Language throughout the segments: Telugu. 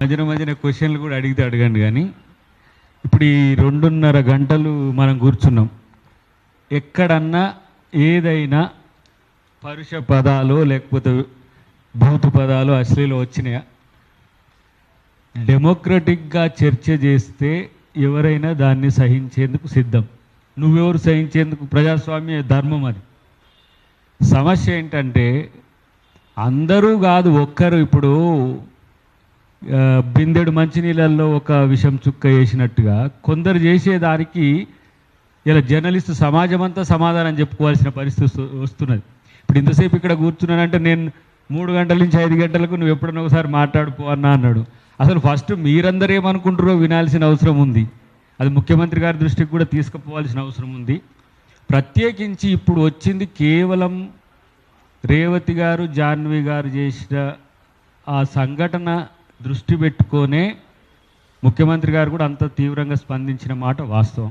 మధ్యన మధ్యన క్వశ్చన్లు కూడా అడిగితే అడగండి. కానీ ఇప్పుడు ఈ 2.5 గంటలు మనం కూర్చున్నాం. ఎక్కడన్నా ఏదైనా పరుష పదాలు లేకపోతే భూతు పదాలు అశ్లీలు వచ్చినాయా? డెమోక్రటిక్గా చర్చ చేస్తే ఎవరైనా దాన్ని సహించేందుకు సిద్ధం. నువ్వెవరు సహించేందుకు? ప్రజాస్వామ్య ధర్మం అది. సమస్య ఏంటంటే అందరూ కాదు, ఒక్కరు. ఇప్పుడు బిందెడు మంచినీళ్ళల్లో ఒక విషం చుక్క వేసినట్టుగా కొందరు చేసేదానికి ఇలా జర్నలిస్టు సమాజం అంతా సమాధానం చెప్పుకోవాల్సిన పరిస్థితి వస్తున్నది. ఇప్పుడు ఇంతసేపు ఇక్కడ కూర్చున్నానంటే నేను 3 గంటల నుంచి 5 గంటలకు నువ్వు ఎప్పుడన్నా ఒకసారి మాట్లాడుకో అన్నా అన్నాడు. అసలు ఫస్ట్ మీరందరూ ఏమనుకుంటారో వినాల్సిన అవసరం ఉంది. అది ముఖ్యమంత్రి గారి దృష్టికి కూడా తీసుకుపోవాల్సిన అవసరం ఉంది. ప్రత్యేకించి ఇప్పుడు వచ్చింది కేవలం రేవతి గారు, జాహ్నవి గారు చేసిన ఆ సంఘటన దృష్టి పెట్టుకొనే ముఖ్యమంత్రి గారు కూడా అంత తీవ్రంగా స్పందించిన మాట వాస్తవం.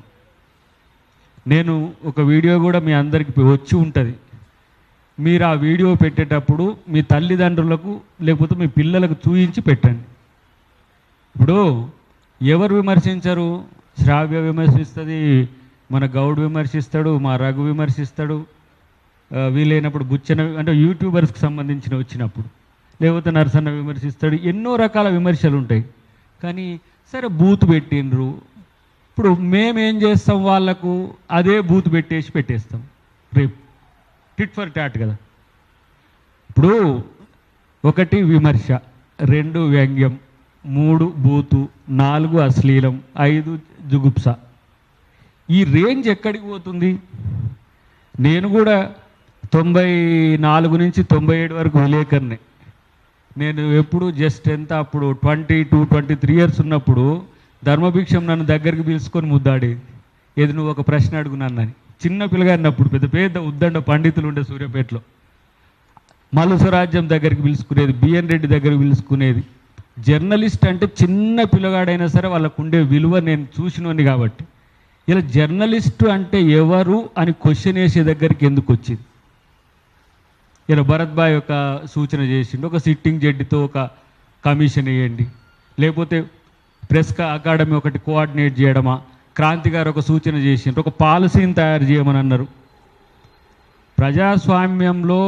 నేను ఒక వీడియో కూడా మీ అందరికి వచ్చి ఉంటుంది. మీరు ఆ వీడియో పెట్టేటప్పుడు మీ తల్లిదండ్రులకు లేకపోతే మీ పిల్లలకు చూయించి పెట్టండి. ఇప్పుడు ఎవరు విమర్శించరు? శ్రావ్య విమర్శిస్తుంది, మన గౌడ్ విమర్శిస్తాడు, మా రఘు విమర్శిస్తాడు, వీలైనప్పుడు బుచ్చన అంటే యూట్యూబర్స్కి సంబంధించిన వచ్చినప్పుడు, లేకపోతే నరసన్న విమర్శిస్తాడు. ఎన్నో రకాల విమర్శలు ఉంటాయి. కానీ సరే బూత్ పెట్టిండ్రు, ఇప్పుడు మేమేం చేస్తాం? వాళ్ళకు అదే బూత్ పెట్టేస్తాం. రేపు టిట్ ఫర్ టాట్ కదా. ఇప్పుడు 1 విమర్శ, 2 వ్యంగ్యం, 3 బూతు, 4 అశ్లీలం, 5 జుగుప్స. ఈ రేంజ్ ఎక్కడికి పోతుంది? నేను కూడా 94 నుంచి 97 వరకు విలేకరునే. నేను ఎప్పుడు జస్ట్ ఎంత అప్పుడు 22-23 ఇయర్స్ ఉన్నప్పుడు ధర్మభిక్షం నన్ను దగ్గరికి పిలుచుకొని ముద్దాడేది. ఏది నువ్వు ఒక ప్రశ్న అడుగున్నానని. చిన్న పిల్లగాడినప్పుడు పెద్ద పెద్ద ఉద్దండ పండితులు ఉండే సూర్యాపేటలో. మలుసరాజ్యం దగ్గరికి పిలుచుకునేది, బిఎన్ రెడ్డి దగ్గరికి పిలుచుకునేది. జర్నలిస్ట్ అంటే చిన్న పిల్లగాడైనా సరే వాళ్ళకు ఉండే విలువ నేను చూసినోని కాబట్టి. ఇలా జర్నలిస్టు అంటే ఎవరు అని క్వశ్చన్ వేసే దగ్గరికి ఎందుకు వచ్చింది? ఇలా భరత్ భాయ్ ఒక సూచన చేసిండు, ఒక సిట్టింగ్ జడ్జితో ఒక కమిషన్ వేయండి, లేకపోతే ప్రెస్ అకాడమీ ఒకటి కోఆర్డినేట్ చేయడమా? క్రాంతి గారు ఒక సూచన చేసిండ్రు, ఒక పాలసీని తయారు చేయమని అన్నారు. ప్రజాస్వామ్యంలో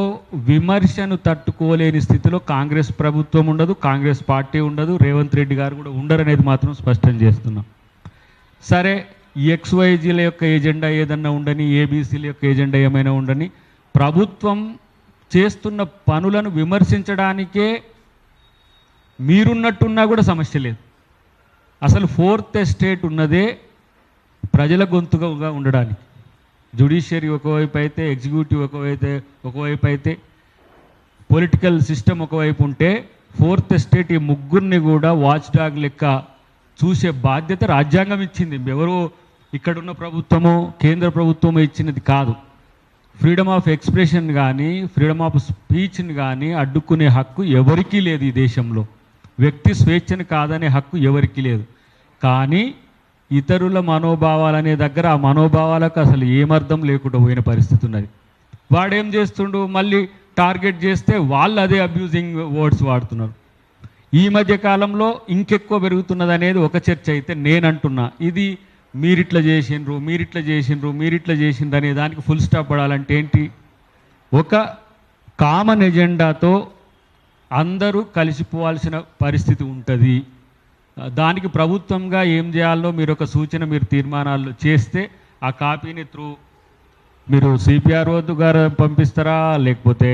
విమర్శను తట్టుకోలేని స్థితిలో కాంగ్రెస్ ప్రభుత్వం ఉండదు, కాంగ్రెస్ పార్టీ ఉండదు, రేవంత్ రెడ్డి గారు కూడా ఉండరనేది మాత్రం స్పష్టం చేస్తున్నాం. సరే, XYZల యొక్క ఎజెండా ఏదన్నా ఉండని, ABCల యొక్క ఎజెండా ఏమైనా ఉండని, ప్రభుత్వం చేస్తున్న పనులను విమర్శించడానికే మీరున్నట్టున్నా కూడా సమస్య లేదు. అసలు 4th ఎస్టేట్ ఉన్నదే ప్రజల గొంతుగా ఉండడానికి. జ్యుడిషియరీ ఒకవైపు అయితే, ఎగ్జిక్యూటివ్ ఒకవైపు అయితే, పొలిటికల్ సిస్టమ్ ఒకవైపు ఉంటే 4th ఎస్టేట్ ఈ ముగ్గురిని కూడా వాచ్ డాగ్ లెక్క చూసే బాధ్యత రాజ్యాంగం ఇచ్చింది. ఎవరో ఇక్కడున్న ప్రభుత్వమో కేంద్ర ప్రభుత్వమో ఇచ్చినది కాదు. ఫ్రీడమ్ ఆఫ్ ఎక్స్ప్రెషన్ కానీ, ఫ్రీడమ్ ఆఫ్ స్పీచ్ని కానీ అడ్డుకునే హక్కు ఎవరికీ లేదు ఈ దేశంలో. వ్యక్తి స్వేచ్ఛను కాదనే హక్కు ఎవరికీ లేదు. కానీ ఇతరుల మనోభావాలనే దగ్గర ఆ మనోభావాలకు అసలు ఏమర్థం లేకుండా పోయిన పరిస్థితి ఉన్నది. వాడేం చేస్తుండు? మళ్ళీ టార్గెట్ చేస్తే వాళ్ళు అదే అబ్యూజింగ్ వర్డ్స్ వాడుతున్నారు. ఈ మధ్య కాలంలో ఇంకెక్కువ పెరుగుతున్నది అనేది ఒక చర్చ అయితే నేనంటున్నా, ఇది మీరిట్లా చేసిండ్రు అనే దానికి ఫుల్ స్టాప్ పడాలంటే ఏంటి? ఒక కామన్ ఎజెండాతో అందరూ కలిసిపోవాల్సిన పరిస్థితి ఉంటుంది. దానికి ప్రభుత్వంగా ఏం చేయాలో మీరు ఒక సూచన, మీరు తీర్మానాలు చేస్తే ఆ కాపీని మీరు CPRO ద్వారా పంపిస్తారా, లేకపోతే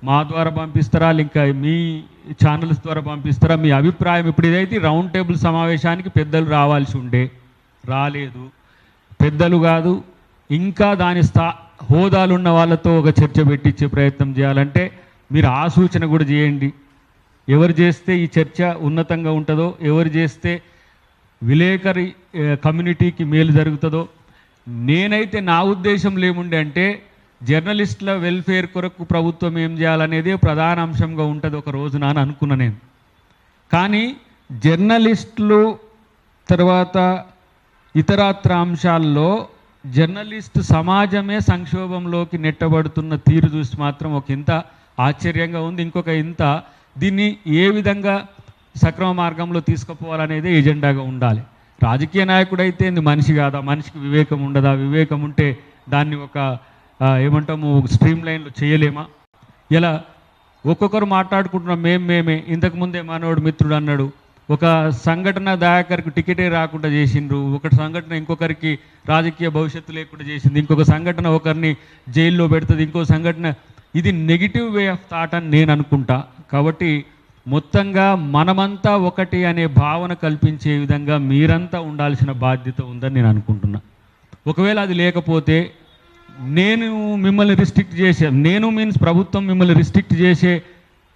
మా ద్వారా పంపిస్తారా, ఇంకా మీ ఛానల్స్ ద్వారా పంపిస్తారా? మీ అభిప్రాయం. ఇప్పుడు ఇదైతే రౌండ్ టేబుల్ సమావేశానికి పెద్దలు రావాల్సి ఉండే, రాలేదు. పెద్దలు కాదు, ఇంకా దాని హోదాలు ఉన్న వాళ్ళతో ఒక చర్చ పెట్టించే ప్రయత్నం చేయాలంటే మీరు ఆ సూచన కూడా చేయండి. ఎవరు చేస్తే ఈ చర్చ ఉన్నతంగా ఉంటుందో, ఎవరు చేస్తే విలేకరి కమ్యూనిటీకి మేలు జరుగుతుందో. నేనైతే నా ఉద్దేశం ఏముండే అంటే జర్నలిస్టుల వెల్ఫేర్ కొరకు ప్రభుత్వం ఏం చేయాలనేది ప్రధాన అంశంగా ఉంటుంది ఒక రోజున అని అనుకున్నా నేను. కానీ జర్నలిస్టులు తర్వాత ఇతరత్ర అంశాల్లో జర్నలిస్టు సమాజమే సంక్షోభంలోకి నెట్టబడుతున్న తీరు చూసి మాత్రం ఒక ఇంత ఆశ్చర్యంగా ఉంది. ఇంకొక ఇంత దీన్ని ఏ విధంగా సక్రమ మార్గంలో తీసుకుపోవాలనేదే ఎజెండాగా ఉండాలి. రాజకీయ నాయకుడు అయితే మనిషి కాదా? మనిషికి వివేకం ఉండదా? వివేకం ఉంటే దాన్ని ఒక ఏమంటాము స్ట్రీమ్ లైన్లో చేయలేమా? ఇలా ఒక్కొక్కరు మాట్లాడుకుంటున్నాం మేమే. ఇంతకుముందే మనోడు మిత్రుడు అన్నాడు, ఒక సంఘటన దయాకర్కి టికెటే రాకుండా చేసిండ్రు, ఒక సంఘటన ఇంకొకరికి రాజకీయ భవిష్యత్తు లేకుండా చేసింది, ఇంకొక సంఘటన ఒకరిని జైల్లో పెడుతుంది, ఇంకో సంఘటన. ఇది నెగిటివ్ వే ఆఫ్ థాట్ అని నేను అనుకుంటా. కాబట్టి మొత్తంగా మనమంతా ఒకటి అనే భావన కల్పించే విధంగా మీరంతా ఉండాల్సిన బాధ్యత ఉందని నేను అనుకుంటున్నా. ఒకవేళ అది లేకపోతే నేను మిమ్మల్ని రిస్ట్రిక్ట్ చేసే, నేను మీన్స్ ప్రభుత్వం మిమ్మల్ని రిస్ట్రిక్ట్ చేసే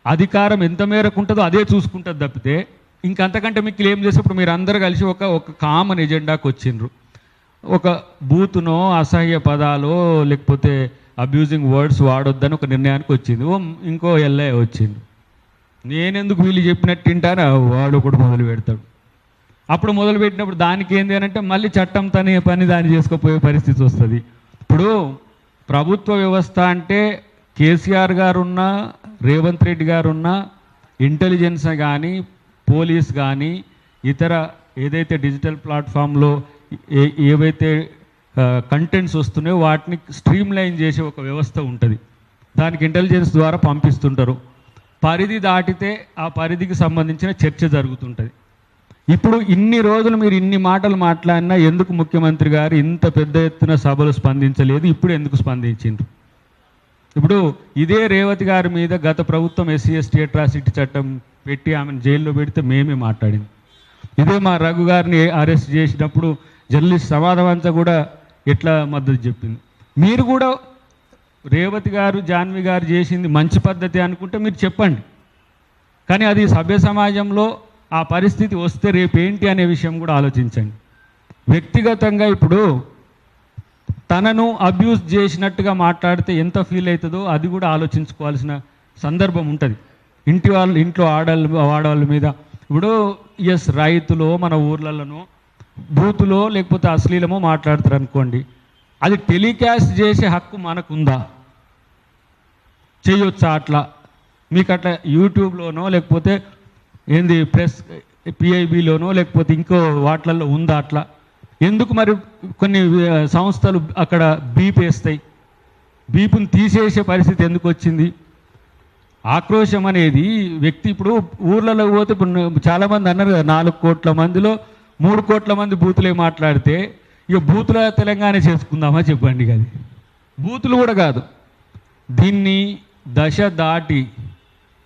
అధికారం ఎంత మేరకు ఉంటుందో అదే చూసుకుంటుంది తప్పితే ఇంకంతకంటే మీకు ఏం చేస్తే ఇప్పుడు మీరు అందరూ కలిసి ఒక కామన్ ఎజెండాకి వచ్చిండ్రు. ఒక బూతునో అసహ్య పదాలో లేకపోతే అబ్యూజింగ్ వర్డ్స్ వాడొద్దని ఒక నిర్ణయానికి వచ్చింది. ఇంకో ఎల్ఐ వచ్చింది. నేనెందుకు వీళ్ళు చెప్పినట్టు తింటారా వాడు కూడా మొదలు పెడతాడు. అప్పుడు మొదలు పెట్టినప్పుడు దానికి ఏంది అని అంటే మళ్ళీ చట్టం తనే పని దాన్ని చేసుకోపోయే పరిస్థితి వస్తుంది. ఇప్పుడు ప్రభుత్వ వ్యవస్థ అంటే కేసీఆర్ గారున్నా, రేవంత్ రెడ్డి గారున్నా, ఇంటెలిజెన్స్ కానీ, పోలీస్ కానీ, ఇతర ఏదైతే డిజిటల్ ప్లాట్ఫామ్లో ఏవైతే కంటెంట్స్ వస్తున్నాయో వాటిని స్ట్రీమ్ లైన్ చేసే ఒక వ్యవస్థ ఉంటుంది. దానికి ఇంటెలిజెన్స్ ద్వారా పంపిస్తుంటారు. పరిధి దాటితే ఆ పరిధికి సంబంధించిన చర్చ జరుగుతుంటుంది. ఇప్పుడు ఇన్ని రోజులు మీరు ఇన్ని మాటలు మాట్లాడినా ఎందుకు ముఖ్యమంత్రి గారు ఇంత పెద్ద ఎత్తున సభలు స్పందించలేదు? ఇప్పుడు ఎందుకు స్పందించిండ్రు? ఇప్పుడు ఇదే రేవతి గారి మీద గత ప్రభుత్వం ఎస్సీ ఎస్టీ అట్రాసిటీ చట్టం పెట్టి ఆమెను జైల్లో పెడితే మేమే మాట్లాడింది. ఇదే మా రఘు గారిని అరెస్ట్ చేసినప్పుడు జర్నలిస్ట్ సమాధానంతా కూడా ఎట్లా మద్దతు చెప్పింది. మీరు కూడా రేవతి గారు, జాన్వి గారు చేసింది మంచి పద్ధతి అనుకుంటే మీరు చెప్పండి. కానీ అది సభ్య సమాజంలో ఆ పరిస్థితి వస్తే రేపేంటి అనే విషయం కూడా ఆలోచించండి. వ్యక్తిగతంగా ఇప్పుడు తనను అబ్యూజ్ చేసినట్టుగా మాట్లాడితే ఎంత ఫీల్ అవుతుందో అది కూడా ఆలోచించుకోవాల్సిన సందర్భం ఉంటుంది. ఇంట్లో ఆడవాళ్ళ మీద ఇప్పుడు రైతులో మన ఊర్లలోనో బూతులో లేకపోతే అశ్లీలమో మాట్లాడతారు అనుకోండి, అది టెలికాస్ట్ చేసే హక్కు మనకుందా? చేయొచ్చా? అట్లా మీకు అట్లా యూట్యూబ్లోనో లేకపోతే ఏంది ప్రెస్ పిఐబిలోనో లేకపోతే ఇంకో వాటిల్లో ఉందా? అట్లా ఎందుకు మరి కొన్ని సంస్థలు అక్కడ బీప్ వేస్తాయి? బీపుని తీసేసే పరిస్థితి ఎందుకు వచ్చింది? ఆక్రోశం అనేది వ్యక్తి ఇప్పుడు ఊర్లలో పోతే ఇప్పుడు చాలామంది అన్నారు కదా, 4 కోట్ల మందిలో 3 కోట్ల మంది బూతులే మాట్లాడితే ఇక బూతుల తెలంగాణ చేసుకుందామా చెప్పండి. అది బూతులు కూడా కాదు. దీన్ని దశ దాటి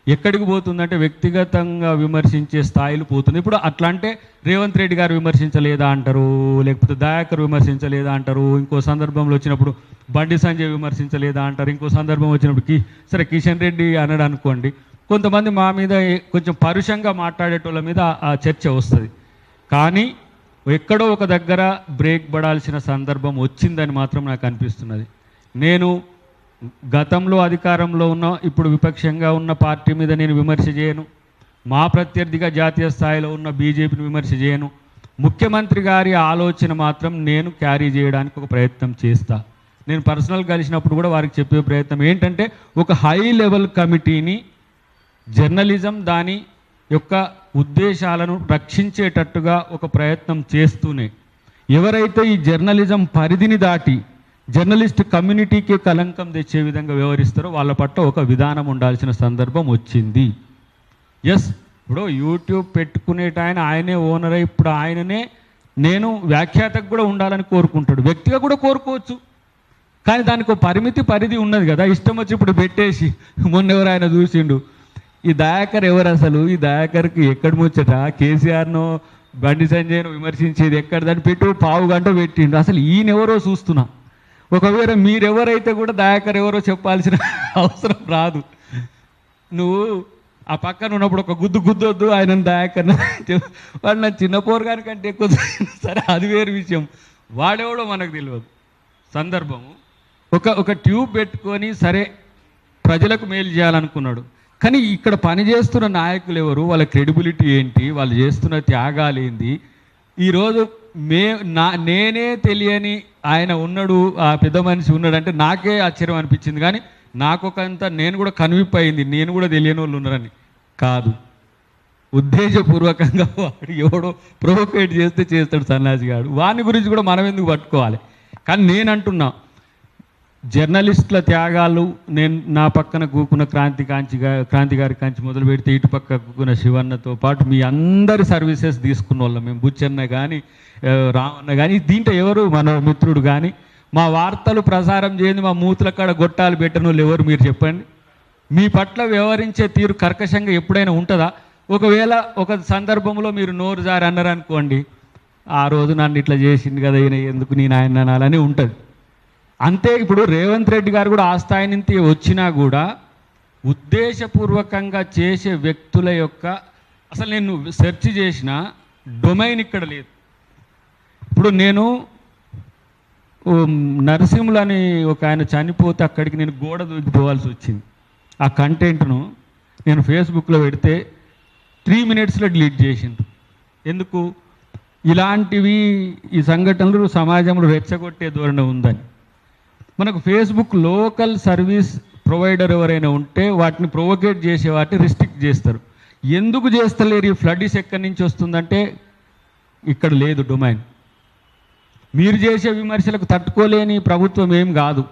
ఎక్కడికి పోతుందంటే వ్యక్తిగతంగా విమర్శించే స్థాయిలు పోతుంది. ఇప్పుడు అట్లా అంటే రేవంత్ రెడ్డి గారు విమర్శించలేదా అంటారు, లేకపోతే దయాకర్ విమర్శించలేదా అంటారు, ఇంకో సందర్భంలో వచ్చినప్పుడు బండి సంజయ్ విమర్శించలేదా అంటారు, ఇంకో సందర్భం వచ్చినప్పుడు సరే కిషన్ రెడ్డి అన్నాడు అనుకోండి, కొంతమంది మా మీద కొంచెం పరుషంగా మాట్లాడేటోళ్ళ మీద ఆ చర్చ వస్తుంది. కానీ ఎక్కడో ఒక దగ్గర బ్రేక్ పడాల్సిన సందర్భం వచ్చిందని మాత్రం నాకు అనిపిస్తున్నది. నేను గతంలో అధికారంలో ఉన్న, ఇప్పుడు విపక్షంగా ఉన్న పార్టీ మీద నేను విమర్శ చేయను. మా ప్రత్యర్థిగా జాతీయ స్థాయిలో ఉన్న బీజేపీని విమర్శ చేయను. ముఖ్యమంత్రి గారి ఆలోచన మాత్రం నేను క్యారీ చేయడానికి ఒక ప్రయత్నం చేస్తా. నేను పర్సనల్ కలిసినప్పుడు కూడా వారికి చెప్పే ప్రయత్నం ఏంటంటే, ఒక హై లెవెల్ కమిటీని జర్నలిజం దాని యొక్క ఉద్దేశాలను రక్షించేటట్టుగా ఒక ప్రయత్నం చేస్తూనే ఎవరైతే ఈ జర్నలిజం పరిధిని దాటి జర్నలిస్ట్ కమ్యూనిటీకి కలంకం తెచ్చే విధంగా వ్యవహరిస్తారో వాళ్ళ పట్ల ఒక విధానం ఉండాల్సిన సందర్భం వచ్చింది. ఇప్పుడు యూట్యూబ్ పెట్టుకునేట ఆయనే ఓనర్. ఇప్పుడు ఆయననే నేను వ్యాఖ్యాతకు కూడా ఉండాలని కోరుకుంటాడు, వ్యక్తిగా కూడా కోరుకోవచ్చు. కానీ దానికి ఒక పరిధి ఉన్నది కదా. ఇష్టం వచ్చి ఇప్పుడు పెట్టేసి మొన్న ఎవరు ఆయన చూసిండు, ఈ దయాకర్ ఎవరు అసలు, ఈ దయాకర్కి ఎక్కడ ముచ్చట, కేసీఆర్ను బండి సంజయ్ను విమర్శించేది ఎక్కడ, దాన్ని పెట్టు 1/2 గంట పెట్టిండు. అసలు ఈయనెవరో చూస్తున్నా. ఒకవేళ మీరెవరైతే కూడా దయాకర్ ఎవరో చెప్పాల్సిన అవసరం రాదు. నువ్వు ఆ పక్కన ఉన్నప్పుడు ఒక గుద్దొద్దు ఆయన దయాకర్ వాడు నా చిన్న పోరగానికంటే ఎక్కువ, సరే అది వేరు విషయం, వాడెవడో మనకు తెలియదు. సందర్భము ఒక ట్యూబ్ పెట్టుకొని సరే ప్రజలకు మేలు చేయాలనుకున్నాడు. కానీ ఇక్కడ పనిచేస్తున్న నాయకులు ఎవరు, వాళ్ళ క్రెడిబిలిటీ ఏంటి, వాళ్ళు చేస్తున్న త్యాగాలు ఏంది? ఈరోజు నేనే తెలియని ఆయన ఉన్నాడు, ఆ పెద్ద మనిషి ఉన్నాడంటే నాకే ఆశ్చర్యం అనిపించింది. కానీ నాకొకంత నేను కూడా కన్విప్ అయింది, నేను కూడా తెలియని వాళ్ళు ఉన్నారని. కాదు, ఉద్దేశపూర్వకంగా వాడు ఎవడో ప్రొవోకేట్ చేస్తే చేస్తాడు సన్నాసి గాడు, వాని గురించి కూడా మనం ఎందుకు పట్టుకోవాలి? కానీ నేను అంటున్నా, జర్నలిస్టుల త్యాగాలు, నేను నా పక్కన కూకున్న క్రాంతి గారి కాంచి మొదలు పెడితే ఇటు పక్క కూకున్న శివన్నతో పాటు మీ అందరి సర్వీసెస్ తీసుకున్న వాళ్ళం మేము. బుచ్చన్న కానీ రామన్న కానీ, దీంట్లో ఎవరు మన మిత్రుడు కానీ, మా వార్తలు ప్రసారం చేయండి, మా మూతుల కాడ గొట్టాలు పెట్టిన వాళ్ళు ఎవరు మీరు చెప్పండి? మీ పట్ల వ్యవహరించే తీరు కర్కశంగా ఎప్పుడైనా ఉంటుందా? ఒకవేళ ఒక సందర్భంలో మీరు నోరు జారి అన్నారనుకోండి, ఆ రోజు నన్ను ఇట్లా చేసింది కదా ఈయన, ఎందుకు నేను ఆయన అనాలని ఉంటుంది అంతే. ఇప్పుడు రేవంత్ రెడ్డి గారు కూడా ఆ స్థాయి నుంచి వచ్చినా కూడా ఉద్దేశపూర్వకంగా చేసే వ్యక్తుల యొక్క, అసలు నేను సెర్చ్ చేసిన డొమైన్ ఇక్కడ లేదు. ఇప్పుడు నేను నరసింహులు అని ఒక ఆయన చనిపోతే అక్కడికి నేను గోడ దూకిపోవాల్సి వచ్చింది. ఆ కంటెంట్ను నేను ఫేస్బుక్లో పెడితే 3 మినిట్స్లో డిలీట్ చేసిండ్రు. ఎందుకు? ఇలాంటివి ఈ సంఘటనలు సమాజంలో రెచ్చగొట్టే ధోరణి ఉందని. మనకు ఫేస్బుక్ లోకల్ సర్వీస్ ప్రొవైడర్ ఎవరైనా ఉంటే వాటిని ప్రొవోకేట్ చేసే వాటిని రిస్ట్రిక్ట్ చేస్తారు. ఎందుకు చేస్తలేరు? ఈ ఫ్లడ్స్ ఎక్కడి నుంచి వస్తుందంటే ఇక్కడ లేదు డొమైన్. మీరు చేసే విమర్శలకు తట్టుకోలేని ప్రభుత్వం ఏం కాదు.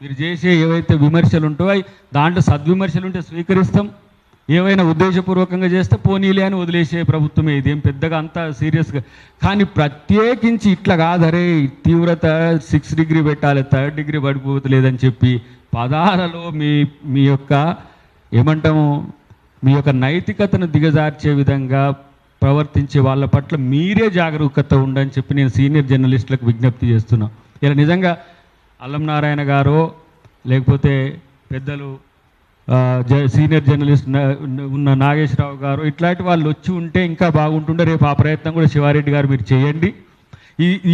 మీరు చేసే ఏవైతే విమర్శలు ఉంటాయో దాంట్లో సద్విమర్శలు ఉంటే స్వీకరిస్తాం, ఏవైనా ఉద్దేశపూర్వకంగా చేస్తే పోనీలే అని వదిలేసే ప్రభుత్వమే. ఇదేం పెద్దగా అంత సీరియస్గా, కానీ ప్రత్యేకించి ఇట్లా కాదరే తీవ్రత 6 డిగ్రీ పెట్టాలి, 3rd డిగ్రీ పడిపోతలేదని చెప్పి పదాలలో మీ యొక్క ఏమంటాము, మీ యొక్క నైతికతను దిగజార్చే విధంగా ప్రవర్తించే వాళ్ళ పట్ల మీరే జాగరూకత ఉండని చెప్పి నేను సీనియర్ జర్నలిస్టులకు విజ్ఞప్తి చేస్తున్నా. ఇలా నిజంగా అల్లం నారాయణ గారో లేకపోతే పెద్దలు సీనియర్ జర్నలిస్ట్ ఉన్న నాగేశ్వరరావు గారు ఇట్లాంటి వాళ్ళు వచ్చి ఉంటే ఇంకా బాగుంటుండే. రేపు ఆ ప్రయత్నం కూడా శివారెడ్డి గారు మీరు చేయండి.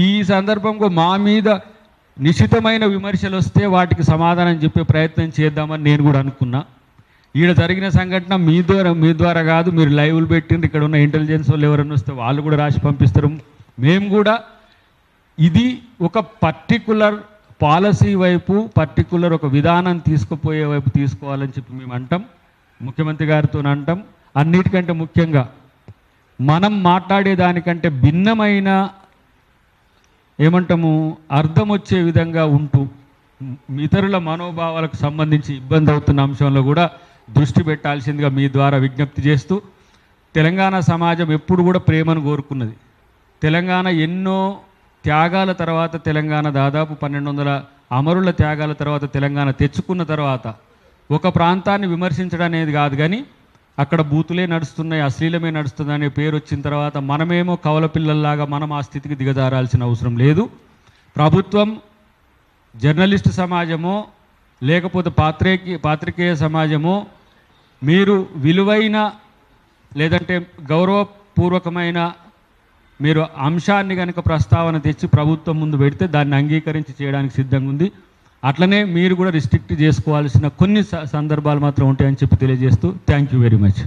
ఈ సందర్భంలో మా మీద నిశితమైన విమర్శలు వస్తే వాటికి సమాధానం చెప్పే ప్రయత్నం చేద్దామని నేను కూడా అనుకున్నా. ఈడ జరిగిన సంఘటన మీ ద్వారా కాదు, మీరు లైవ్లు పెట్టిండ్రు, ఇక్కడ ఉన్న ఇంటెలిజెన్స్ వాళ్ళు ఎవరైనా వస్తే వాళ్ళు కూడా రాసి పంపిస్తారు. మేము కూడా ఇది ఒక పర్టికులర్ పాలసీ వైపు, పర్టికులర్ ఒక విధానం తీసుకుపోయే వైపు తీసుకోవాలని చెప్పి మేము అంటాం, ముఖ్యమంత్రి గారితో అంటాం. అన్నిటికంటే ముఖ్యంగా మనం మాట్లాడేదానికంటే భిన్నమైన ఏమంటాము అర్థం వచ్చే విధంగా ఉంటూ ఇతరుల మనోభావాలకు సంబంధించి ఇబ్బంది అవుతున్న అంశంలో కూడా దృష్టి పెట్టాల్సిందిగా మీ ద్వారా విజ్ఞప్తి చేస్తూ, తెలంగాణ సమాజం ఎప్పుడు కూడా ప్రేమను కోరుకున్నది. తెలంగాణ ఎన్నో త్యాగాల తర్వాత, తెలంగాణ దాదాపు 1200 అమరుల త్యాగాల తర్వాత తెలంగాణ తెచ్చుకున్న తర్వాత ఒక ప్రాంతాన్ని విమర్శించడం అనేది కాదు, కానీ అక్కడ బూతులే నడుస్తున్నాయి, అశ్లీలమే నడుస్తుంది అనే పేరు వచ్చిన తర్వాత మనమేమో కవల పిల్లల్లాగా మనం ఆ స్థితికి దిగజారాల్సిన అవసరం లేదు. ప్రభుత్వం, జర్నలిస్టు సమాజమో లేకపోతే పాత్రికేయ సమాజమో మీరు విలువైన లేదంటే గౌరవపూర్వకమైన మీరు అంశాన్ని కనుక ప్రస్తావన తెచ్చి ప్రభుత్వం ముందు పెడితే దాన్ని అంగీకరించి చేయడానికి సిద్ధంగా ఉంది. అట్లనే మీరు కూడా రిస్ట్రిక్ట్ చేసుకోవాల్సిన కొన్ని సందర్భాలు మాత్రం ఉంటాయని చెప్పి తెలియజేస్తూ థ్యాంక్ యూ వెరీ మచ్.